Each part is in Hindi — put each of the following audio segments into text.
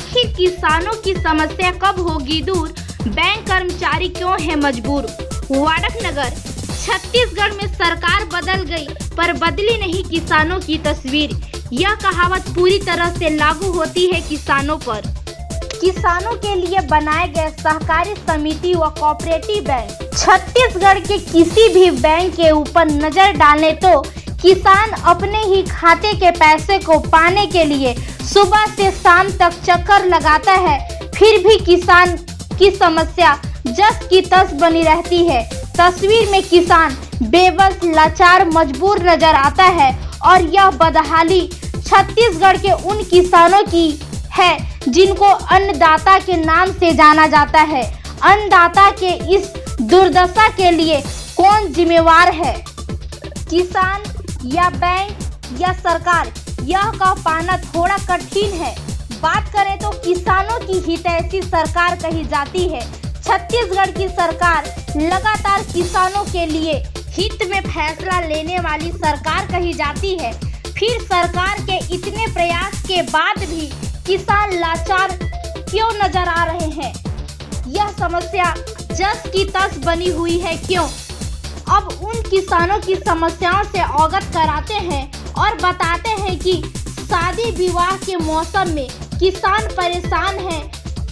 आखिर किसानों की समस्या कब होगी दूर, बैंक कर्मचारी क्यों है मजबूर। वाड़फनगर छत्तीसगढ़ में सरकार बदल गई पर बदली नहीं किसानों की तस्वीर। यह कहावत पूरी तरह से लागू होती है किसानों पर। किसानों के लिए बनाए गए सहकारी समिति व कोऑपरेटिव बैंक छत्तीसगढ़ के किसी भी बैंक के ऊपर नजर डालें तो किसान अपने ही खाते के पैसे को पाने के लिए सुबह से शाम तक चक्कर लगाता है, फिर भी किसान की समस्या जस की तस बनी रहती है। तस्वीर में किसान बेबस, लाचार, मजबूर नजर आता है और यह बदहाली छत्तीसगढ़ के उन किसानों की है जिनको अन्नदाता के नाम से जाना जाता है। अन्नदाता के इस दुर्दशा के लिए कौन जिम्मेवार है, किसान या बैंक या सरकार, यह कह पाना थोड़ा कठिन है। बात करें तो किसानों की हितैषी सरकार कही जाती है। छत्तीसगढ़ की सरकार लगातार किसानों के लिए हित में फैसला लेने वाली सरकार कही जाती है। फिर सरकार के इतने प्रयास के बाद भी किसान लाचार क्यों नजर आ रहे हैं? यह समस्या जस की तस बनी हुई है क्यों? अब उन किसानों की समस्याओं से अवगत कराते हैं और बताते हैं कि शादी विवाह के मौसम में किसान परेशान हैं।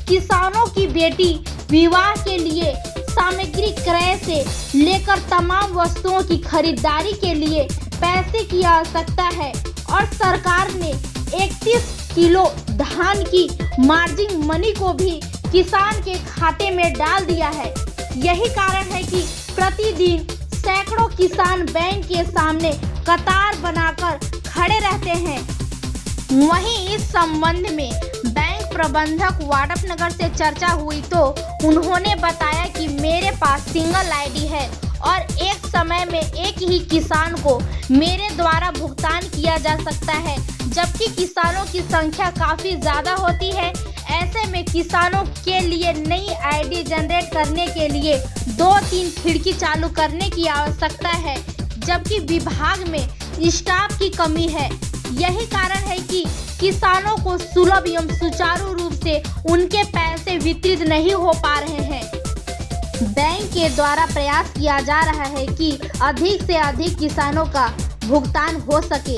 किसानों की बेटी विवाह के लिए सामग्री क्रय से लेकर तमाम वस्तुओं की खरीदारी के लिए पैसे की आवश्यकता है और सरकार ने 31 किलो धान की मार्जिन मनी को भी किसान के खाते में डाल दिया है। यही कारण है कि प्रतिदिन सैकड़ों किसान बैंक के सामने कतार बनाकर खड़े रहते हैं। वहीं इस संबंध में बैंक प्रबंधक वाड़फनगर से चर्चा हुई तो उन्होंने बताया कि मेरे पास सिंगल आईडी है और एक समय में एक ही किसान को मेरे द्वारा भुगतान किया जा सकता है, जबकि किसानों की संख्या काफी ज्यादा होती है। ऐसे में किसानों के लिए नई आईडी जनरेट करने के लिए 2-3 खिड़की चालू करने की आवश्यकता है, जबकि विभाग में स्टाफ की कमी है। यही कारण है कि किसानों को सुलभ एवं सुचारू रूप से उनके पैसे वितरित नहीं हो पा रहे हैं। बैंक के द्वारा प्रयास किया जा रहा है कि अधिक से अधिक किसानों का भुगतान हो सके।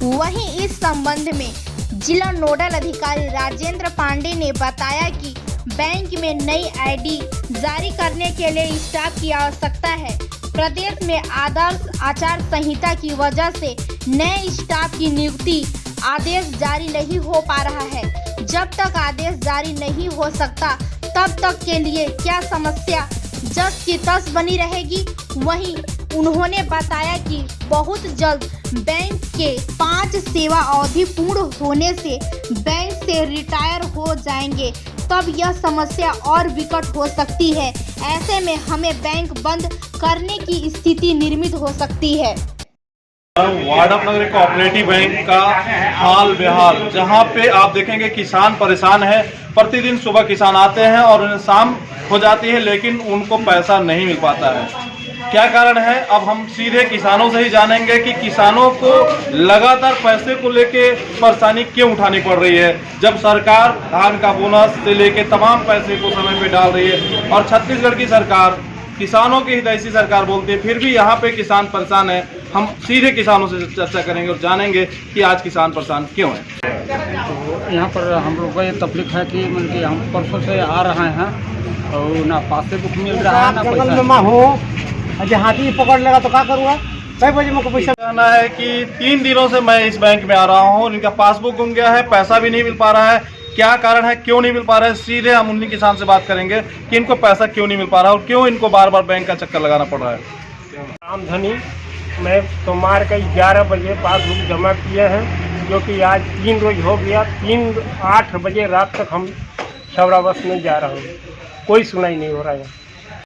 वहीं इस संबंध में जिला नोडल अधिकारी राजेंद्र पांडे ने बताया कि बैंक में नई आईडी जारी करने के लिए स्टाफ की आवश्यकता है। प्रदेश में आदर्श आचार संहिता की वजह से नए स्टाफ की नियुक्ति आदेश जारी नहीं हो पा रहा है। जब तक आदेश जारी नहीं हो सकता तब तक के लिए क्या समस्या जस की तस बनी रहेगी। वहीं उन्होंने बताया कि बहुत जल्द बैंक के 5 सेवा अवधि पूर्ण होने से बैंक से रिटायर हो जाएंगे, तब यह समस्या और विकट हो सकती है। ऐसे में हमें बैंक बंद करने की स्थिति निर्मित हो सकती है। वाड़फनगर कोऑपरेटिव बैंक का हाल बेहाल, जहां पे आप देखेंगे किसान परेशान है। प्रतिदिन सुबह किसान आते हैं और उन्हें शाम हो जाती है, लेकिन उनको पैसा नहीं मिल पाता है। क्या कारण है? अब हम सीधे किसानों से ही जानेंगे कि किसानों को लगातार पैसे को लेके परेशानी क्यों उठानी पड़ रही है, जब सरकार धान का बोनस से लेके तमाम पैसे को समय पे डाल रही है और छत्तीसगढ़ की सरकार किसानों की हितैषी सरकार बोलती है, फिर भी यहाँ पे किसान परेशान है। हम सीधे किसानों से चर्चा करेंगे और जानेंगे कि आज किसान परेशान क्यों है। तो यहाँ पर हम लोग का ये तकलीफ है कि मतलब कि हम परसों से आ रहे हैं और ना पासबुक मिल रहा है ना पैसा। अच्छा, हाथी पकड़ लेगा तो क्या करूँगा? कई बजे मुझको पैसा कहना है कि 3 दिनों से मैं इस बैंक में आ रहा हूँ, इनका पासबुक गुम गया है, पैसा भी नहीं मिल पा रहा है। क्या कारण है, क्यों नहीं मिल पा रहा है? सीधे हम उन्हीं किसान से बात करेंगे कि इनको पैसा क्यों नहीं मिल पा रहा है और क्यों इनको बार बार बैंक का चक्कर लगाना पड़ रहा है। रामधनी, मैं सोमवार का 11 बजे पासबुक जमा किए हैं, जो कि आज 3 रोज हो गया। 8 बजे रात तक हम छबराबस में जा रहे हैं, कोई सुनाई नहीं हो रहा है।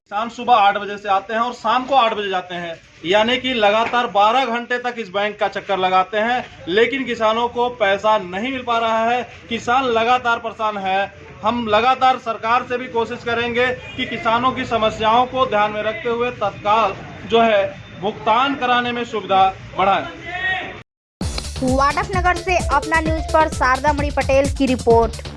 किसान सुबह 8 बजे से आते हैं और शाम को 8 बजे जाते हैं, यानी कि लगातार 12 घंटे तक इस बैंक का चक्कर लगाते हैं, लेकिन किसानों को पैसा नहीं मिल पा रहा है। किसान लगातार परेशान है। हम लगातार सरकार से भी कोशिश करेंगे कि किसानों की समस्याओं को ध्यान में रखते हुए तत्काल जो है भुगतान कराने में सुविधा बढ़ाएं। वाड़फनगर से अपना न्यूज पर शारदा मणि पटेल की रिपोर्ट।